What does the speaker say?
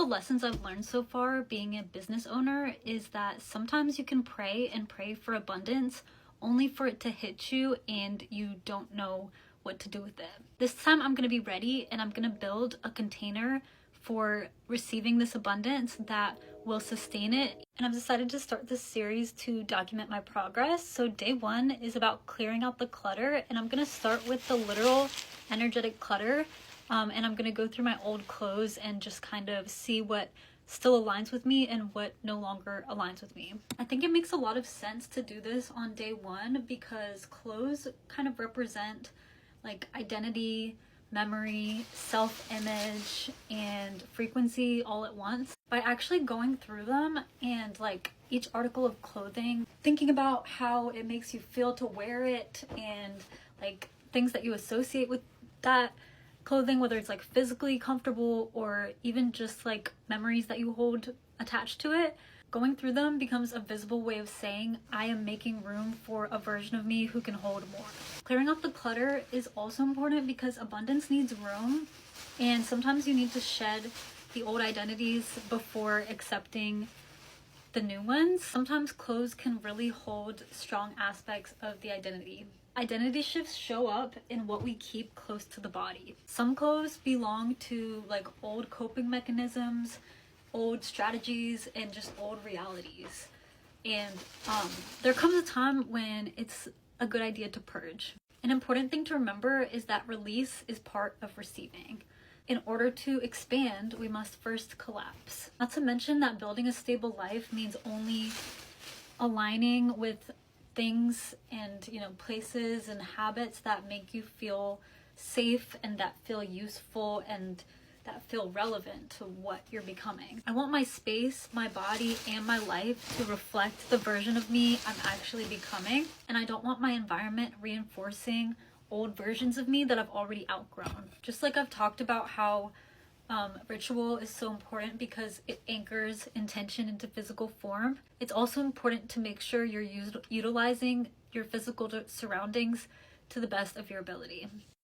lessons I've learned so far being a business owner is that sometimes you can pray and pray for abundance only for it to hit you and you don't know what to do with it. This time I'm going to be ready and I'm going to build a container for receiving this abundance that will sustain it. And I've decided to start this series to document my progress. So day one is about clearing out the clutter, and I'm going to start with the literal energetic clutter. And I'm going to go through my old clothes and just kind of see what still aligns with me and what no longer aligns with me. I think it makes a lot of sense to do this on day one because clothes kind of represent like identity, memory, self-image, and frequency all at once. By actually going through them and like each article of clothing, thinking about how it makes you feel to wear it and like things that you associate with that clothing, whether it's like physically comfortable or even just like memories that you hold attached to it, going through them becomes a visible way of saying I am making room for a version of me who can hold more. Clearing out the clutter is also important because abundance needs room, and sometimes you need to shed the old identities before accepting the new ones. Sometimes clothes can really hold strong aspects of the identity. Identity shifts show up in what we keep close to the body. Some clothes belong to like old coping mechanisms, old strategies, and just old realities. And there comes a time when it's a good idea to purge. An important thing to remember is that release is part of receiving. In order to expand, we must first collapse. Not to mention that building a stable life means only aligning with things and places and habits that make you feel safe and that feel useful and that feel relevant to what you're becoming. I want my space, my body, and my life to reflect the version of me I'm actually becoming, and I don't want my environment reinforcing old versions of me that I've already outgrown. Just like I've talked about how ritual is so important because it anchors intention into physical form. It's also important to make sure you're utilizing your physical surroundings to the best of your ability.